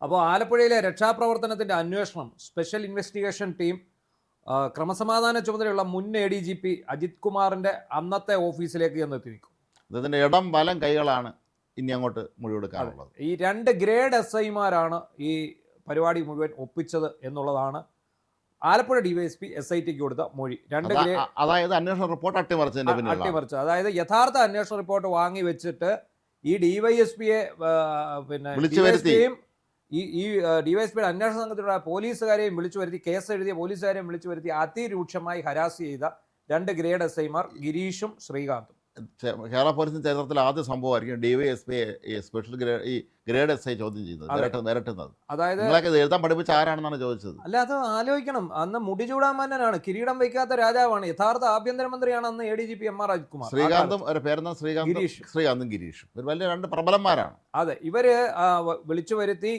അപ്പോൾ ആലപ്പുഴയിലെ രക്ഷാപ്രവർത്തനത്തിൻ്റെ അന്വേഷണം സ്പെഷ്യൽ ഇൻവെസ്റ്റിഗേഷൻ ടീം ക്രമസമാധാന ചുമതലയുള്ള മുൻ ADGP അജിത് കുമാറിൻ്റെ അന്നത്തെ ഓഫീസിലേക്ക് ചെന്നെത്തി നിൽക്കും. ഇതിൻ്റെ ഇടം വലം കൈകളാണ് ഇനി അങ്ങോട്ട് മൊഴിയെടുക്കാനുള്ളത്. ഈ 2 ഗ്രേഡ് SIമാരാണ് ഈ പരിപാടി മുഴുവൻ ഒപ്പിച്ചത് എന്നുള്ളതാണ് ആലപ്പുഴ DYSP SITക്ക് കൊടുത്ത മൊഴി. അതായത് അന്വേഷണ റിപ്പോർട്ട് അട്ടിമറിച്ചത്. അതായത് യഥാർത്ഥ അന്വേഷണ റിപ്പോർട്ട് വാങ്ങി വെച്ചിട്ട് ഈ DYSPയെ പിന്നെ ഈ DYSPയുടെ അന്വേഷണ സംഘത്തിലുള്ള പോലീസുകാരെയും വിളിച്ചു വരുത്തി, കേസ് എഴുതിയ പോലീസുകാരെയും വിളിച്ചു വരുത്തി അതിരൂക്ഷമായി ഹരാസ് ചെയ്ത 2 ഗ്രേഡ് SIമാർ ഗിരീഷും ശ്രീകാന്തും. കേരള പോലീസിന്റെ ചരിത്രത്തിൽ ആദ്യ സംഭവമായിരിക്കും DYSP സ്പെഷ്യൽ ഗ്രേഡ് SI ചോദ്യം ചെയ്യുന്നത്, മിരട്ടുന്നത്. അതായത് എഴുതാൻ പഠിപ്പിച്ച ആരാണെന്നാണ് ചോദിച്ചത്. അല്ല, അത് ആലോചിക്കണം. അന്ന് മുടിചൂടാമന്നനാണ്, കിരീടം വയ്ക്കാത്ത രാജാവാണ്, യഥാർത്ഥ ആഭ്യന്തരമന്ത്രിയാണ് അന്ന് ADGP MR രാജ്കുമാർ. ശ്രീകാന്തും ഒരു പേരെന്ന ശ്രീകാന്തും ഗിരീഷും ഒരു വലിയ 2 പ്രബലന്മാരാണ്. അതെ, ഇവര് വിളിച്ചു വരുത്തി.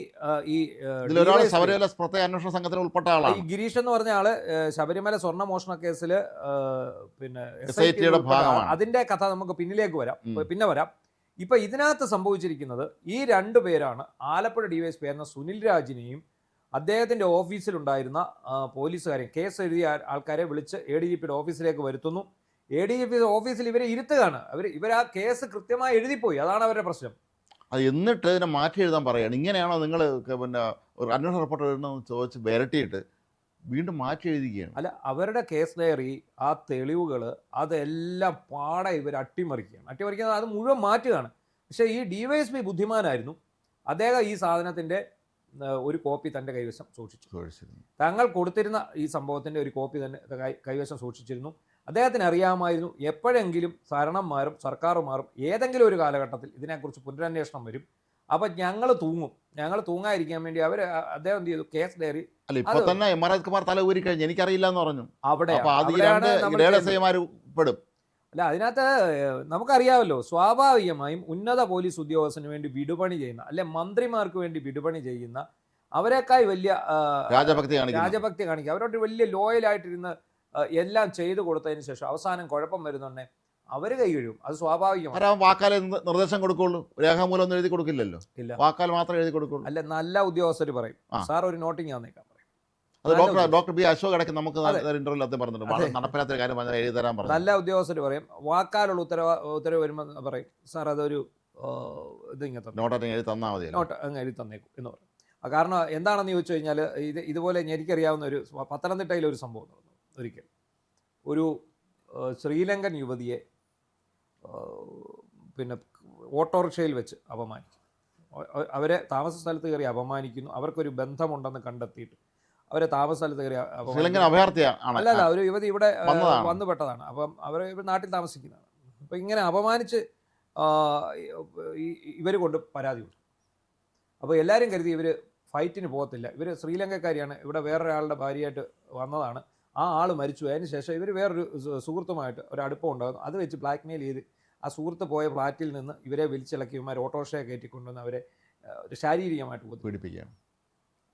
ഈ ഇതിലൊരാൾ ശബരിമല പ്രത്യേക അന്വേഷണ സംഘത്തിൽ ഉൾപ്പെട്ട ആളാണ്. ഈ ഗിരീഷ് എന്ന് പറഞ്ഞ ആള് ശബരിമല സ്വർണ്ണ മോഷണ കേസില് പിന്നെ SITയുടെ ഭാഗമാണ്. അതിന്റെ കഥ നമുക്ക് പിന്നിലേക്ക് പിന്നെ വരാം. ഇപ്പൊ ഇതിനകത്ത് സംഭവിച്ചിരിക്കുന്നത് ഈ 2 പേരാണ് ആലപ്പുഴ DYSP ആയിരുന്ന സുനിൽ രാജിനെയും അദ്ദേഹത്തിന്റെ ഓഫീസിലുണ്ടായിരുന്ന പോലീസുകാരെയും, കേസ് എഴുതിയ ആൾക്കാരെ വിളിച്ച് ADGPയുടെ ഓഫീസിലേക്ക് വരുത്തുന്നു. ADGPയുടെ ഓഫീസിൽ ഇവരെ ഇരുത്തുകയാണ്. ഇവർ ആ കേസ് കൃത്യമായി എഴുതിപ്പോയി. അതാണ് അവരുടെ പ്രശ്നം. അത് എന്നിട്ട് ഇതിനെ മാറ്റി എഴുതാൻ പറയുകയാണ്. ഇങ്ങനെയാണോ നിങ്ങൾ പിന്നെ ഒരു അന്വേഷണ റിപ്പോർട്ട് എഴുതണമെന്ന് ചോദിച്ച് വരട്ടിയിട്ട് വീണ്ടും മാറ്റി എഴുതുകയാണ്. അല്ല, അവരുടെ കേസ് ഡയറി, ആ തെളിവുകൾ, അതെല്ലാം പാടെ ഇവർ അട്ടിമറിക്കുന്നത് അത് മുഴുവൻ മാറ്റുകയാണ്. പക്ഷേ ഈ DYSP ബുദ്ധിമാനായിരുന്നു. അദ്ദേഹം ഈ സാധനത്തിൻ്റെ ഒരു കോപ്പി തൻ്റെ കൈവശം സൂക്ഷിച്ചു. തങ്ങൾ കൊടുത്തിരുന്ന ഈ സംഭവത്തിൻ്റെ ഒരു കോപ്പി തന്നെ കൈവശം സൂക്ഷിച്ചിരുന്നു. അദ്ദേഹത്തിന് അറിയാമായിരുന്നു എപ്പോഴെങ്കിലും ഭരണന്മാരും സർക്കാരുമാരും ഏതെങ്കിലും ഒരു കാലഘട്ടത്തിൽ ഇതിനെക്കുറിച്ച് പുനരന്വേഷണം വരും. അപ്പം ഞങ്ങൾ തൂങ്ങാതിരിക്കാൻ വേണ്ടി അദ്ദേഹം എന്ത് ചെയ്തു, കേസ് ഡയറി ഇപ്പൊ തന്നെ MR രാജ്കുമാർ തല ഊരി കഴിഞ്ഞു, എനിക്കറിയില്ല എന്ന് പറഞ്ഞു. പെടും. അല്ല, അതിനകത്ത് നമുക്കറിയാമല്ലോ, സ്വാഭാവികമായും ഉന്നത പോലീസ് ഉദ്യോഗസ്ഥന് വേണ്ടി വിടുപണി ചെയ്യുന്ന, അല്ലെ മന്ത്രിമാർക്ക് വേണ്ടി വിടുപണി ചെയ്യുന്ന, അവരെക്കാൾ വലിയ രാജഭക്തി കാണിക്കുക, അവരോട് വലിയ ലോയലായിട്ടിരുന്ന് എല്ലാം ചെയ്തു കൊടുത്തതിന് ശേഷം അവസാനം കുഴപ്പം വരുന്നുണ്ടേ അവര് കൈ കഴിയും. അത് സ്വാഭാവികമാണ്. വാക്കാലെ നിർദ്ദേശം കൊടുക്കുള്ളൂ, രേഖാമൂലം ഒന്നും എഴുതി കൊടുക്കില്ലല്ലോ. ഇല്ല, വാക്കാൽ മാത്രമേ എഴുതി കൊടുക്കുള്ളൂ. അല്ല, നല്ല ഉദ്യോഗസ്ഥർ പറയും, സാർ ഒരു നോട്ടിങ് ആന്നേക്കാൻ പറയും. അത് ഡോക്ടർ B അശോക് ഇടയ്ക്ക് നമുക്ക് ഇന്റർവ്യൂവിൽ പറഞ്ഞിട്ടുണ്ട്, നടപ്പിലാത്ത കാര്യം എഴുതി തരാൻ പറഞ്ഞു. നല്ല ഉദ്യോഗസ്ഥർ പറയും, വാക്കാലുള്ള ഉത്തരവ് വരുമ്പോൾ പറയും, സാർ അതൊരു നോട്ട് എഴുതി തന്നാൽ മതി, നോട്ട് അങ്ങ് എഴുതി തന്നേക്കും എന്ന് പറയും. കാരണം എന്താണെന്ന് ചോദിച്ചു കഴിഞ്ഞാൽ, ഇതുപോലെ എനിക്കറിയാവുന്ന ഒരു പത്തനംതിട്ടയിലെ ഒരു സംഭവം നടന്നു. ഒരിക്കൽ ഒരു ശ്രീലങ്കൻ യുവതിയെ പിന്നെ ഓട്ടോറിക്ഷയിൽ വെച്ച് അപമാനിക്കും. അവരെ താമസ സ്ഥലത്ത് കയറി അപമാനിക്കുന്നു. അവർക്കൊരു ബന്ധമുണ്ടെന്ന് കണ്ടെത്തിയിട്ട് അവരെ താമസ സ്ഥലത്ത് കയറി അല്ല, ഒരു യുവതി ഇവിടെ വന്നു പെട്ടതാണ്. അപ്പം അവർ നാട്ടിൽ താമസിക്കുന്നതാണ്. അപ്പം ഇങ്ങനെ അപമാനിച്ച് ഇവർ കൊണ്ട് പരാതി കൊടുത്തു. അപ്പോൾ എല്ലാവരും കരുതി ഇവർ ഫൈറ്റിന് പോകത്തില്ല, ഇവർ ശ്രീലങ്കക്കാരിയാണ്, ഇവിടെ വേറൊരാളുടെ ഭാര്യയായിട്ട് വന്നതാണ്, ആ ആൾ മരിച്ചു. അതിന് ശേഷം ഇവർ വേറൊരു സുഹൃത്തുമായിട്ട് ഒരു അടുപ്പം ഉണ്ടാകുന്നു. അത് വെച്ച് ബ്ലാക്ക്മെയിൽ ചെയ്ത് ആ സുഹൃത്ത് പോയ ഫ്ലാറ്റിൽ നിന്ന് ഇവരെ വിളിച്ചിളക്കി ഇവന്മാർ ഓട്ടോറിക്ഷയെ കയറ്റിക്കൊണ്ടുവന്ന് അവരെ ശാരീരികമായിട്ട് പീഡിപ്പിക്കുകയാണ്.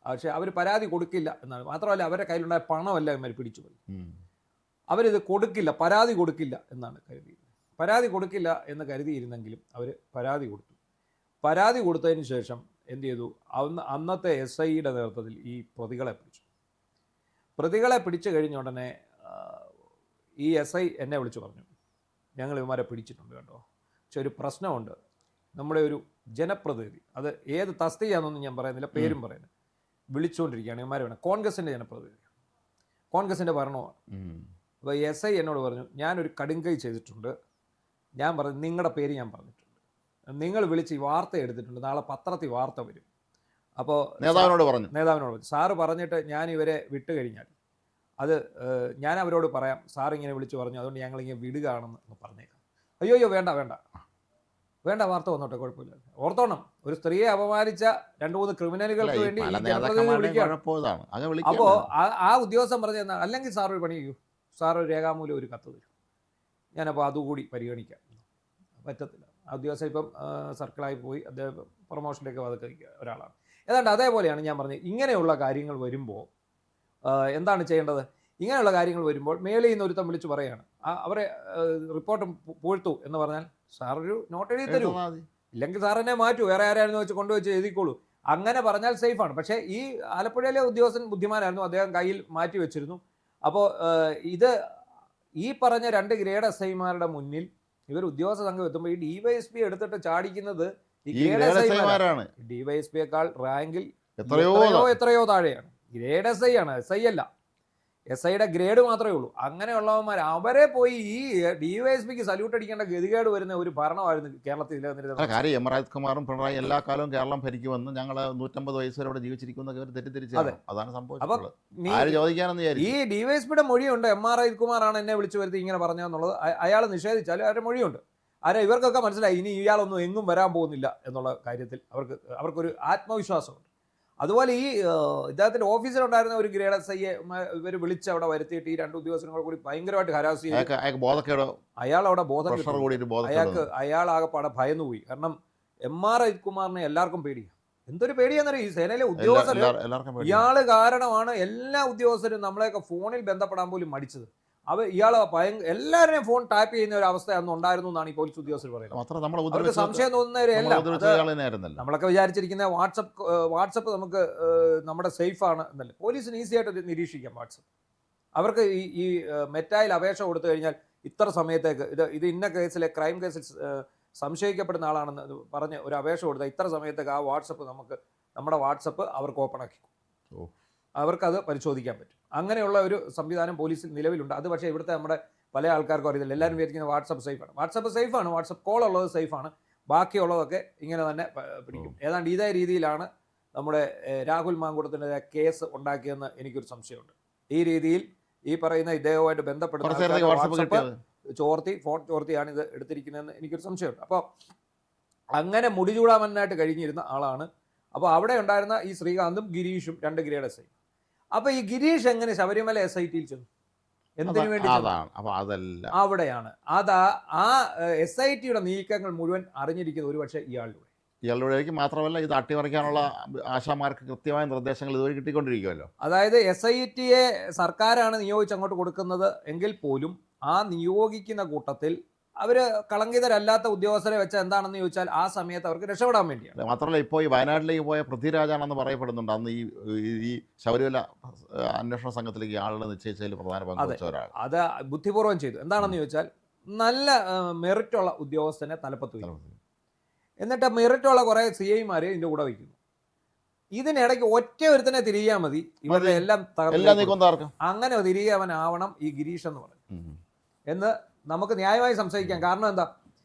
പക്ഷേ അവർ പരാതി കൊടുക്കില്ല എന്നാണ്. മാത്രമല്ല, അവരുടെ കയ്യിലുണ്ടായ പണമല്ല ഇവന്മാർ പിടിച്ചുപോയി. അവരിത് കൊടുക്കില്ല, പരാതി കൊടുക്കില്ല എന്നാണ് കരുതിയിരുന്നത്. പരാതി കൊടുക്കില്ല എന്ന് കരുതിയിരുന്നെങ്കിലും അവർ പരാതി കൊടുത്തു. പരാതി കൊടുത്തതിന് ശേഷം എന്ത് ചെയ്തു, അന്നത്തെ SIയുടെ നേതൃത്വത്തിൽ ഈ പ്രതികളെ പിടിച്ചു കഴിഞ്ഞ ഉടനെ ഈ SI എന്നെ വിളിച്ചു പറഞ്ഞു, ഞങ്ങൾ ഇവന്മാരെ പിടിച്ചിട്ടുണ്ട് കേട്ടോ, പക്ഷെ ഒരു പ്രശ്നമുണ്ട്. നമ്മുടെ ഒരു ജനപ്രതിനിധി, അത് ഏത് തസ്തികയാണെന്നൊന്നും ഞാൻ പറയുന്നില്ല, പേരും പറയുന്നത്, വിളിച്ചുകൊണ്ടിരിക്കുകയാണ്. ഇവന്മാരെ വേണം, കോൺഗ്രസിൻ്റെ ജനപ്രതിനിധി, കോൺഗ്രസിൻ്റെ ഭരണമാണ്. അപ്പോൾ SI എന്നോട് പറഞ്ഞു, ഞാനൊരു കടുങ്കൈ ചെയ്തിട്ടുണ്ട്. ഞാൻ പറഞ്ഞു, നിങ്ങളുടെ പേര് ഞാൻ പറഞ്ഞിട്ടുണ്ട്, നിങ്ങൾ വിളിച്ച് ഈ വാർത്ത എടുത്തിട്ടുണ്ട്, നാളെ പത്രത്തിൽ വാർത്ത വരും. അപ്പോൾ നേതാവിനോട് പറഞ്ഞു, സാറ് പറഞ്ഞിട്ട് ഞാൻ ഇവരെ വിട്ട് കഴിഞ്ഞാൽ അത് ഞാൻ അവരോട് പറയാം, സാർ ഇങ്ങനെ വിളിച്ച് പറഞ്ഞു, അതുകൊണ്ട് ഞങ്ങളിങ്ങനെ വിടുകയാണെന്ന് പറഞ്ഞേക്കാം. അയ്യോ വേണ്ട, വാർത്ത വന്നോട്ടെ, കുഴപ്പമില്ല. ഓർത്തോണം, ഒരു സ്ത്രീയെ അപമാനിച്ച 2-3 ക്രിമിനലുകൾക്ക് വേണ്ടി വിളിക്കുകയാണ്. അപ്പോൾ ആ ഉദ്യോഗസ്ഥൻ പറഞ്ഞ, അല്ലെങ്കിൽ സാർ ഒരു പണി ചെയ്യൂ, സാർ ഒരു രേഖാമൂലം ഒരു കത്ത് തരും, ഞാനപ്പോൾ അതുകൂടി പരിഗണിക്കാം. പറ്റത്തില്ല. ആ ഉദ്യോഗസ്ഥൻ ഇപ്പം സർക്കിളായി പോയി, അദ്ദേഹം പ്രൊമോഷനിലേക്ക് വന്നിരിക്കുക ഒരാളാണ്. ഏതാണ്ട് അതേപോലെയാണ് ഞാൻ പറഞ്ഞത്. ഇങ്ങനെയുള്ള കാര്യങ്ങൾ വരുമ്പോൾ എന്താണ് ചെയ്യേണ്ടത്? ഇങ്ങനെയുള്ള കാര്യങ്ങൾ വരുമ്പോൾ മേളിൽ നിന്ന് ഒരുത്തം വിളിച്ച് പറയുകയാണ്, അവരെ റിപ്പോർട്ട് പൂഴ്ത്തു എന്ന് പറഞ്ഞാൽ സാർ ഒരു നോട്ട് എഴുതി തരൂ, ഇല്ലെങ്കിൽ സാർ എന്നെ മാറ്റൂ, വേറെ ആരായിരുന്നു വെച്ച് കൊണ്ടുവച്ച് എഴുതിക്കോളൂ. അങ്ങനെ പറഞ്ഞാൽ സേഫാണ്. പക്ഷേ ഈ ആലപ്പുഴയിലെ ഉദ്യോഗസ്ഥൻ ബുദ്ധിമാനായിരുന്നു, അദ്ദേഹം കയ്യിൽ മാറ്റി വെച്ചിരുന്നു. അപ്പോൾ ഇത് ഈ പറഞ്ഞ 2 ഗ്രേഡ് എസ് ഐമാരുടെ മുന്നിൽ ഇവർ ഉദ്യോഗസ്ഥ സംഘം എത്തുമ്പോൾ ഈ ഡിവൈഎസ്പി എടുത്തിട്ട് ചാടിക്കുന്നത് ഈ ഗ്രേഡ് എസ് ഐമാരാണ്. ഡിവൈഎസ്പിയേക്കാൾ റാങ്കിൽ എത്രയോ താഴെയാണ്. ഗ്രേഡ് എസ് ഐ ആണ്, എസ് ഐ അല്ല. എസ് ഐയുടെ ഗ്രേഡ് മാത്രമേ ഉള്ളൂ. അങ്ങനെയുള്ളവന്മാർ അവരെ പോയി ഈ ഡിവൈഎസ്പിക്ക് സല്യൂട്ട് അടിക്കേണ്ട ഗതികേട് വരുന്ന ഒരു ഭരണമായിരുന്നു കേരളത്തിൽ നിലനിന്നിരുന്നത്. കാര്യം എം രാജ്കുമാറും പിണറായി എല്ലാ കാലവും കേരളം ഭരിക്കുമെന്ന് ഞങ്ങൾ 150 വയസ്സ് വരെ അവിടെ ജീവിച്ചിരിക്കുന്നൊക്കെ അവർ തെറ്റിദ്ധരിച്ചു. അതാണ് സംഭവിച്ചത്. ചോദിക്കാനെന്ന് വിചാരിച്ചു. ഈ ഡിവൈഎസ്പിയുടെ മൊഴിയുണ്ട്, എം ആർ അജിത്കുമാറാണ് എന്നെ വിളിച്ചു വരുത്തി ഇങ്ങനെ പറഞ്ഞെന്നുള്ളത്. അയാൾ നിഷേധിച്ചാലും അവരുടെ മൊഴിയുണ്ട്. ഇവർക്കൊക്കെ മനസ്സിലായി ഇനി ഇയാളൊന്നും എങ്ങും വരാൻ പോകുന്നില്ല എന്നുള്ള കാര്യത്തിൽ അവർക്കൊരു ആത്മവിശ്വാസമുണ്ട്. അതുപോലെ ഈ ഇദ്ദേഹത്തിന്റെ ഓഫീസിലുണ്ടായിരുന്ന ഒരു ഗ്രേഡ് എസ് ഐയെ ഇവർ വിളിച്ച് അവിടെ വരുത്തിയിട്ട് ഈ 2 ഉദ്യോഗസ്ഥരും കൂടി ഭയങ്കരമായിട്ട് ഹരാസ് ചെയ്തു. അയാൾ അവിടെ അയാളാകെപ്പാടെ ഭയന്നുപോയി. കാരണം എം ആർ അജിത്കുമാറിനെ എല്ലാവർക്കും പേടിയാണ്. എന്തൊരു പേടിയാന്നറിയോ ഈ സേനയിലെ ഉദ്യോഗസ്ഥർ. ഇയാള് കാരണമാണ് എല്ലാ ഉദ്യോഗസ്ഥരും നമ്മളെയൊക്കെ ഫോണിൽ ബന്ധപ്പെടാൻ പോലും മടിച്ചത്. ഇയാള് എല്ലാവരെയും ഫോൺ ടാപ്പ് ചെയ്യുന്ന ഒരു അവസ്ഥ അന്ന് ഉണ്ടായിരുന്നു എന്നാണ് ഈ പോലീസ് ഉദ്യോഗസ്ഥർ പറയുന്നത്. അവർക്ക് സംശയം തോന്നുന്നവരെല്ലാം നമ്മളൊക്കെ വിചാരിച്ചിരിക്കുന്ന വാട്സപ്പ് നമുക്ക് നമ്മുടെ സേഫ് ആണ് എന്നല്ല. പോലീസിന് ഈസി ആയിട്ട് നിരീക്ഷിക്കാം വാട്സപ്പ്. അവർക്ക് ഈ മെറ്റായിൽ അപേക്ഷ കൊടുത്തു കഴിഞ്ഞാൽ ഇത്ര സമയത്തേക്ക് ഇത് ഇന്ന കേസിലെ ക്രൈം കേസിൽ സംശയിക്കപ്പെടുന്ന ആളാണെന്ന് പറഞ്ഞ് ഒരു അപേക്ഷ കൊടുത്താൽ ഇത്ര സമയത്തേക്ക് ആ വാട്സപ്പ് നമ്മുടെ വാട്സപ്പ് അവർക്ക് ഓപ്പൺ ആക്കി, അവർക്കത് പരിശോധിക്കാൻ പറ്റും. അങ്ങനെയുള്ള ഒരു സംവിധാനം പോലീസിൽ നിലവിലുണ്ട്. അത് പക്ഷേ ഇവിടുത്തെ നമ്മുടെ പല ആൾക്കാർക്കും അറിയില്ല. എല്ലാവരും വിചാരിക്കുന്നത് വാട്സപ്പ് സേഫാണ്. വാട്സപ്പ് കോൾ ഉള്ളത് സേഫാണ്, ബാക്കിയുള്ളതൊക്കെ ഇങ്ങനെ തന്നെ പിടിക്കും. ഏതാണ്ട് ഇതേ രീതിയിലാണ് നമ്മുടെ രാഹുൽ മാങ്കൂട്ടത്തിൻ്റെ കേസ് ഉണ്ടാക്കിയെന്ന് എനിക്കൊരു സംശയമുണ്ട്. ഈ രീതിയിൽ ഈ പറയുന്ന ഇദ്ദേഹവുമായിട്ട് ബന്ധപ്പെടുന്ന ഫോൺ ചോർത്തിയാണ് ഇത് എടുത്തിരിക്കുന്നതെന്ന് എനിക്കൊരു സംശയമുണ്ട്. അപ്പോൾ അങ്ങനെ മുടി ചൂടാമന്നായിട്ട് കഴിഞ്ഞിരുന്ന ആളാണ്. അപ്പോൾ അവിടെ ഉണ്ടായിരുന്ന ഈ ശ്രീകാന്തും ഗിരീഷും 2 ഗ്രേഡ് എസ് ഐ. അപ്പൊ ഈ ഗിരീഷ് എങ്ങനെ ശബരിമല എസ് ഐ ടിയിൽ ചെന്നു? എന്തിനു വേണ്ടി? അവിടെയാണ് ആ എസ് ഐ ടിയുടെ നീക്കങ്ങൾ മുഴുവൻ അറിഞ്ഞിരിക്കുന്നത് ഒരുപക്ഷെ ഇയാളിലൂടെ മാത്രമല്ല ഇത് അട്ടിമറിക്കാനുള്ള ആശാമാർക്ക് കൃത്യമായ നിർദ്ദേശങ്ങൾ ഇതുവരെ കിട്ടിക്കൊണ്ടിരിക്കുമല്ലോ. അതായത് എസ് ഐ ടിയെ സർക്കാരാണ് നിയോഗിച്ച് അങ്ങോട്ട് കൊടുക്കുന്നത് എങ്കിൽ പോലും ആ നിയോഗിക്കുന്ന കൂട്ടത്തിൽ അവര് കളങ്കിതരല്ലാത്ത ഉദ്യോഗസ്ഥരെ വെച്ച എന്താണെന്ന് ചോദിച്ചാൽ ആ സമയത്ത് അവർക്ക് രക്ഷപ്പെടാൻ വേണ്ടിയാണ്. മാത്രമല്ല ഇപ്പോൾ ഈ വയനാട്ടിലേക്ക് പോയ പൃഥ്വിരാജാണെന്ന് പറയപ്പെടുന്നുണ്ട്. അന്ന് ഈ ശബരിമല അന്വേഷണ സംഘത്തിലേക്ക് ആളുകളെ നിശ്ചയിച്ചതിൽ പ്രധാന പങ്ക് ഒരാൾ. അത് ബുദ്ധിപൂർവ്വം ചെയ്തു. എന്താണെന്ന് ചോദിച്ചാൽ നല്ല മെറിറ്റുള്ള ഉദ്യോഗസ്ഥനെ തലപ്പത്ത് വയ്ക്കും. എന്നിട്ട് മെറിറ്റുള്ള കുറെ സി ഐമാരെ ഇതിന്റെ കൂടെ വയ്ക്കുന്നു. ഇതിനിടയ്ക്ക് ഒറ്റ ഒരുത്തനെ തിരിയാൽ മതി, ഇവരുടെ എല്ലാം അങ്ങനെ തിരികെവനാവണം ഈ ഗിരീഷ് എന്ന് പറയും എന്ന് നമുക്ക് ന്യായമായി സംശയിക്കാം. കാരണം എന്താ,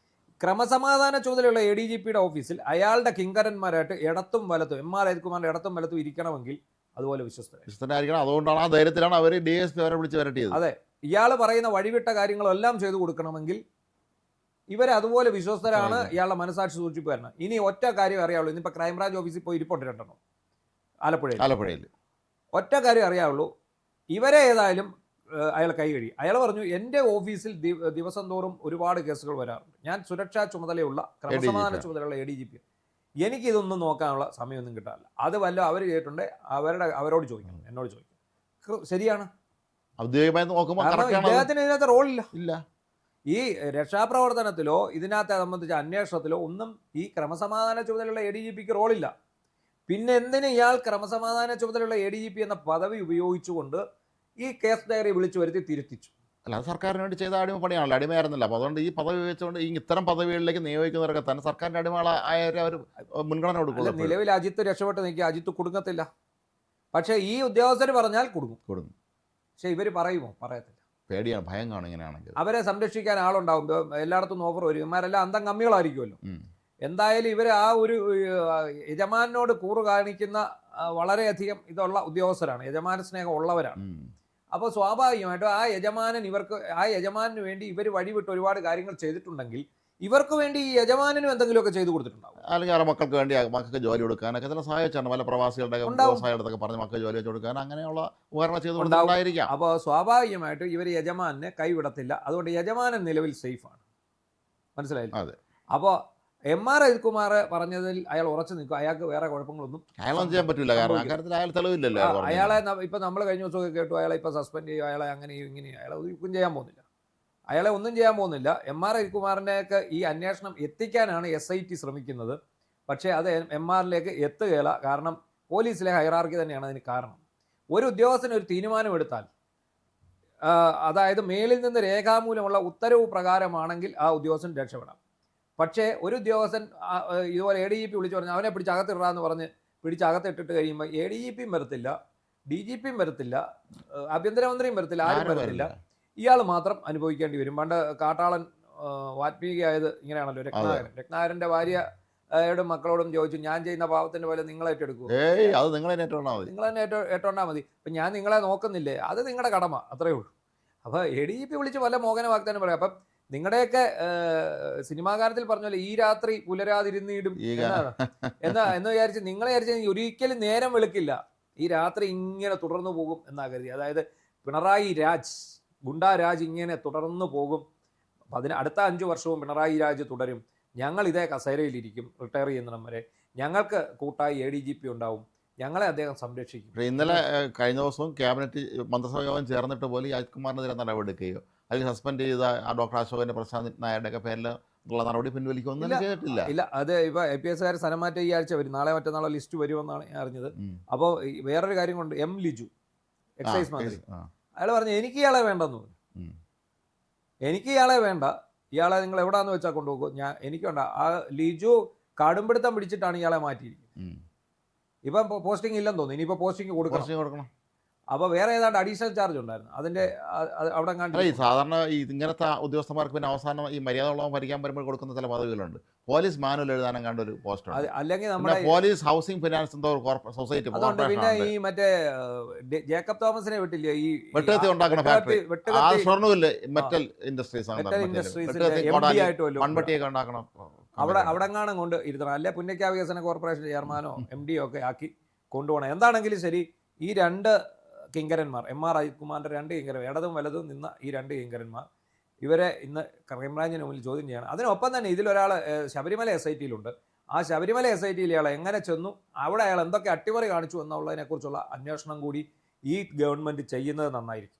ക്രമസമാധാന ചുമതലയുള്ള ADGPയുടെ ഓഫീസിൽ അയാളുടെ കിങ്കരന്മാരായിട്ട് ഇടത്തും വലത്തും എം ആർ അജിത്കുമാറിന്റെ ഇടത്തും വലത്തും ഇരിക്കണമെങ്കിൽ അതുപോലെ വിശ്വസ്തനായിരിക്കണം. അതുകൊണ്ടാണ് ആ ധൈര്യത്തിലാണ് അവർ DSP അവരെ വിളിച്ച് വരട്ടിയത്. അതെ, ഇയാൾ പറയുന്ന വഴിവിട്ട കാര്യങ്ങളെല്ലാം ചെയ്തു കൊടുക്കണമെങ്കിൽ ഇവരെ അതുപോലെ വിശ്വസ്തരാണ്, ഇയാളുടെ മനസാക്ഷി സൂക്ഷിപ്പുകാരന്. ഇനി ഒറ്റ കാര്യം അറിയാവുള്ളൂ. ഇന്നിപ്പോൾ ക്രൈംബ്രാഞ്ച് ഓഫീസിൽ പോയി ഇരിപ്പുണ്ട് 2 ആലപ്പുഴയിൽ. ഒറ്റ കാര്യം അറിയാവുള്ളൂ, ഇവരെ ഏതായാലും അയാൾ കൈ കഴിയും. അയാൾ പറഞ്ഞു എൻ്റെ ഓഫീസിൽ ദിവസം തോറും ഒരുപാട് കേസുകൾ വരാറുണ്ട്, ഞാൻ സുരക്ഷാ ചുമതലയുള്ള ക്രമസമാധാന ചുമതലയുള്ള ADGP, എനിക്കിതൊന്നും നോക്കാനുള്ള സമയമൊന്നും കിട്ടാറില്ല. അത് വല്ല അവർ ചെയ്തിട്ടുണ്ട് അവരോട് ചോദിക്കണം, എന്നോട് ചോദിക്കണം. ശരിയാണ്. ഇദ്ദേഹത്തിന് ഇതിനകത്ത് റോളില്ല. ഈ രക്ഷാപ്രവർത്തനത്തിലോ ഇതിനകത്തെ സംബന്ധിച്ച അന്വേഷണത്തിലോ ഒന്നും ഈ ക്രമസമാധാന ചുമതലയുള്ള ADGPക്ക് റോളില്ല. പിന്നെ എന്തിന് ഇയാൾ ക്രമസമാധാന ചുമതലയുള്ള ADGP എന്ന പദവി ഉപയോഗിച്ചുകൊണ്ട് ഈ കേസ് ഡയറി വിളിച്ചു വരുത്തി തിരുത്തിച്ചു? അല്ല, സർക്കാരിന് വേണ്ടി ചെയ്ത അടിമ പണിയാണല്ലോ, അടിമയായിരുന്നില്ല. അപ്പോൾ അതുകൊണ്ട് ഈ പദവി വെച്ചുകൊണ്ട് ഇത്തരം പദവികളിലേക്ക് നിയോഗിക്കുന്നവരൊക്കെ തന്നെ സർക്കാരിൻ്റെ അടിമകളായ അവർ മുൻഗണന കൊടുക്കും. നിലവിൽ അജിത്ത് രക്ഷപ്പെട്ട് നിൽക്കുക, അജിത്ത് കുടുങ്ങത്തില്ല. പക്ഷേ ഈ ഉദ്യോഗസ്ഥർ പറഞ്ഞാൽ കൊടുക്കും. പക്ഷെ ഇവർ പറയുമോ? പറയത്തില്ല. പേടിയാണ്, ഭയം കാണും. ഇങ്ങനെയാണെങ്കിൽ അവരെ സംരക്ഷിക്കാൻ ആളുണ്ടാവും. എല്ലായിടത്തും ഓഫർ വരും. ഇവന്മാരെല്ലാം അന്തം കമ്മികളായിരിക്കുമല്ലോ. എന്തായാലും ഇവർ ആ ഒരു യജമാനോട് കൂറ് കാണിക്കുന്ന വളരെയധികം ഇതുള്ള ഉദ്യോഗസ്ഥരാണ്, യജമാന സ്നേഹം ഉള്ളവരാണ്. അപ്പോൾ സ്വാഭാവികമായിട്ടും ആ യജമാനു വേണ്ടി ഇവർ വഴിവിട്ട് ഒരുപാട് കാര്യങ്ങൾ ചെയ്തിട്ടുണ്ടെങ്കിൽ ഇവർക്ക് വേണ്ടി ഈ യജമാനും എന്തെങ്കിലുമൊക്കെ ചെയ്തു കൊടുത്തിട്ടുണ്ടാവും. അല്ലെങ്കിൽ അവരുടെ മക്കൾക്ക് വേണ്ടി മക്കൾക്ക് ജോലി കൊടുക്കാനൊക്കെ ചില സഹായിച്ചാണ്. പല പ്രവാസികളുടെ വ്യവസായങ്ങളൊക്കെ പറഞ്ഞ് മക്കൾക്ക് ജോലി വെച്ച് കൊടുക്കാൻ അങ്ങനെയുള്ള ഉപകരണം ചെയ്ത് കൊടുത്തിട്ടുണ്ടായിരിക്കാം. അപ്പോൾ സ്വാഭാവികമായിട്ടും ഇവർ യജമാനെ കൈവിടത്തില്ല. അതുകൊണ്ട് യജമാനൻ നിലവിൽ സേഫാണ്. മനസ്സിലായില്ല? അതെ. അപ്പോൾ എം ആർ അജിത്കുമാർ പറഞ്ഞതിൽ അയാൾ ഉറച്ചു നിൽക്കും. അയാൾക്ക് വേറെ കുഴപ്പങ്ങളൊന്നും അയാളൊന്നും ചെയ്യാൻ പറ്റില്ല. കാരണം അക്കാര്യത്തിൽ അയാൾ തെളിവില്ലല്ലോ. അയാളെ ഇപ്പം നമ്മൾ കഴിഞ്ഞ ദിവസമൊക്കെ കേട്ടു, അയാളെ ഇപ്പം സസ്പെൻഡ് ചെയ്യും, അയാളെ അങ്ങനെയും ഇങ്ങനെയും. അയാളെ ഒന്നും ചെയ്യാൻ പോകുന്നില്ല. എം ആർ അജിത്കുമാറിനെയൊക്കെ ഈ അന്വേഷണം എത്തിക്കാനാണ് SIT ശ്രമിക്കുന്നത്. പക്ഷേ അത് MR-ലേക്ക് എത്തുകയില്ല. കാരണം പോലീസിലെ ഹൈറാർക്കി തന്നെയാണ് അതിന് കാരണം. ഒരു ഉദ്യോഗസ്ഥന് ഒരു തീരുമാനമെടുത്താൽ, അതായത് മേലിൽ നിന്ന് രേഖാമൂലമുള്ള ഉത്തരവ് പ്രകാരമാണെങ്കിൽ ആ ഉദ്യോഗസ്ഥൻ രക്ഷപ്പെടാം. പക്ഷേ ഒരു ഉദ്യോഗസ്ഥൻ ഇതുപോലെ ADGP വിളിച്ചു പറഞ്ഞാൽ അവനെ പിടിച്ചകത്തിടാന്ന് പറഞ്ഞ് പിടിച്ചകത്തിട്ടിട്ട് കഴിയുമ്പോൾ ADGPയും വരത്തില്ല, DGPയും വരത്തില്ല, ആഭ്യന്തരമന്ത്രിയും വരത്തില്ല, ആരും വരത്തില്ല. ഇയാൾ മാത്രം അനുഭവിക്കേണ്ടി വരും. പണ്ട് കാട്ടാളൻ വാൽമീകിയായത് ഇങ്ങനെയാണല്ലോ. രത്നാകരൻ്റെ ഭാര്യയോടും മക്കളോടും ചോദിച്ചു, ഞാൻ ചെയ്യുന്ന പാവത്തിൻ്റെ പോലെ നിങ്ങൾ ഏറ്റെടുക്കുമോ? അത് നിങ്ങൾ തന്നെ ഏറ്റോണ്ടാ മതി. അപ്പം ഞാൻ നിങ്ങളെ നോക്കുന്നില്ലേ, അത് നിങ്ങളുടെ കടമ, അത്രയേ ഉള്ളൂ. അപ്പോൾ ADGP വിളിച്ച് പല മോഹന വാഗ്ദാനം പറയാം. അപ്പം നിങ്ങളുടെയൊക്കെ സിനിമാ ഗാനത്തിൽ പറഞ്ഞ പോലെ ഈ രാത്രി പുലരാതിരുന്നിടും എന്ന് വിചാരിച്ച് നിങ്ങളെ വിചാരിച്ച് ഒരിക്കലും നേരം വെളുക്കില്ല, ഈ രാത്രി ഇങ്ങനെ തുടർന്നു പോകും എന്നാ കരുതി. അതായത് പിണറായി രാജ്, ഗുണ്ടാ രാജ് ഇങ്ങനെ തുടർന്നു പോകും. അടുത്ത 5 വർഷവും പിണറായി രാജ് തുടരും. ഞങ്ങൾ ഇതേ കസേരയിലിരിക്കും റിട്ടയർ ചെയ്യുന്നിടം വരെ. ഞങ്ങൾക്ക് കൂട്ടായി ADGP ഉണ്ടാവും, ഞങ്ങളെ അദ്ദേഹം സംരക്ഷിക്കും. ഇന്നലെ കഴിഞ്ഞ ദിവസവും ക്യാബിനറ്റ് മന്ത്രിസഭ യോഗം ചേർന്നിട്ട് പോലും രാജ്കുമാറിനെതിരെ നടപടിയെടുക്കുകയോ അല്ലെങ്കിൽ സസ്പെൻഡ് ചെയ്ത ആ ഡോക്ടർ അശോകന്റെ പ്രശാന്ത് നായരുടെ ഒക്കെ പേരിൽ ഉള്ള നടപടി പിൻവലിക്കുമെന്നും ചെയ്തിട്ടില്ല. ഇല്ല, അത് ഇപ്പോൾ IPS സ്ഥലം മാറ്റം ഈ ആഴ്ച വരും, നാളെ മറ്റന്നാളെ ലിസ്റ്റ് വരുമെന്നാണ് ഞാൻ അറിഞ്ഞത്. അപ്പോൾ വേറൊരു കാര്യം കൊണ്ട് M. ലിജു എക്സൈസ് മന്ത്രി, അയാൾ പറഞ്ഞു എനിക്ക് ഇയാളെ വേണ്ടെന്ന് പറഞ്ഞു. എനിക്ക് ഇയാളെ വേണ്ട, ഇയാളെ നിങ്ങൾ എവിടാന്ന് വെച്ചാൽ കൊണ്ടുപോകും, എനിക്ക് വേണ്ട. ആ ലിജു കടുംപിടുത്തം പിടിച്ചിട്ടാണ് ഇയാളെ മാറ്റിയിരിക്കുന്നത്. ഇപ്പം പോസ്റ്റിംഗ് ഇല്ലെന്ന് തോന്നുന്നു, ഇനിയിപ്പോൾ പോസ്റ്റിംഗ് കൊടുക്കണം. അപ്പോൾ വേറെ ഏതാണ്ട് അഡീഷണൽ ചാർജ് ഉണ്ടായിരുന്നു അതിൻ്റെ അവിടെ കണ്ടു. സാധാരണ ഇങ്ങനത്തെ ഉദ്യോഗസ്ഥന്മാർക്ക് പിന്നെ അവസാനം ഈ മര്യാദ ഉള്ളവൻ ഭരിക്കാൻ വരുമ്പോൾ കൊടുക്കുന്ന ചില പദവികളുണ്ട്. പോലീസ് മാനുവൽ എഴുതാനും കണ്ട ഒരു പോസ്റ്റ്, അല്ലെങ്കിൽ നമ്മുടെ പോലീസ് ഹൗസിംഗ് ഫിനാൻസ് എന്തോ സൊസൈറ്റി. പിന്നെ ഈ മറ്റേ ജേക്കബ് തോമസിനെ വിട്ടില്ലേ, ഈ വെട്ടുകത്തി ഉണ്ടാക്കുന്ന ഫാക്ടറി, ഷൊർണൂരിലെ മെറ്റൽ ഇൻഡസ്ട്രീസ് മൺവെട്ടിയൊക്കെ ഉണ്ടാക്കണം. അവിടെങ്ങാനും കൊണ്ട് ഇരുത്തണം, അല്ലെ പുന്നക്ക വികസന കോർപ്പറേഷൻ ചെയർമാനോ MD ഒക്കെ ആക്കി കൊണ്ടുപോകണം. എന്താണെങ്കിലും ശരി, ഈ 2 കിങ്കരന്മാർ, MR അജിത്കുമാറിൻ്റെ 2 കിങ്കരന്മാർ, ഇടതും വലതും നിന്ന ഈ 2 കിങ്കരന്മാർ, ഇവരെ ഇന്ന് ക്രൈംബ്രാഞ്ചിന് മുന്നിൽ ചോദ്യം ചെയ്യണം. അതിനൊപ്പം തന്നെ ഇതിലൊരാൾ ശബരിമല SIT-യിലുണ്ട്. ആ ശബരിമല SIT-യിൽ ഇയാൾ എങ്ങനെ ചെന്നു, അവിടെ അയാൾ എന്തൊക്കെ അട്ടിമറി കാണിച്ചു എന്നുള്ളതിനെക്കുറിച്ചുള്ള അന്വേഷണം കൂടി ഈ ഗവൺമെൻറ് ചെയ്യുന്നത് നന്നായിരിക്കും.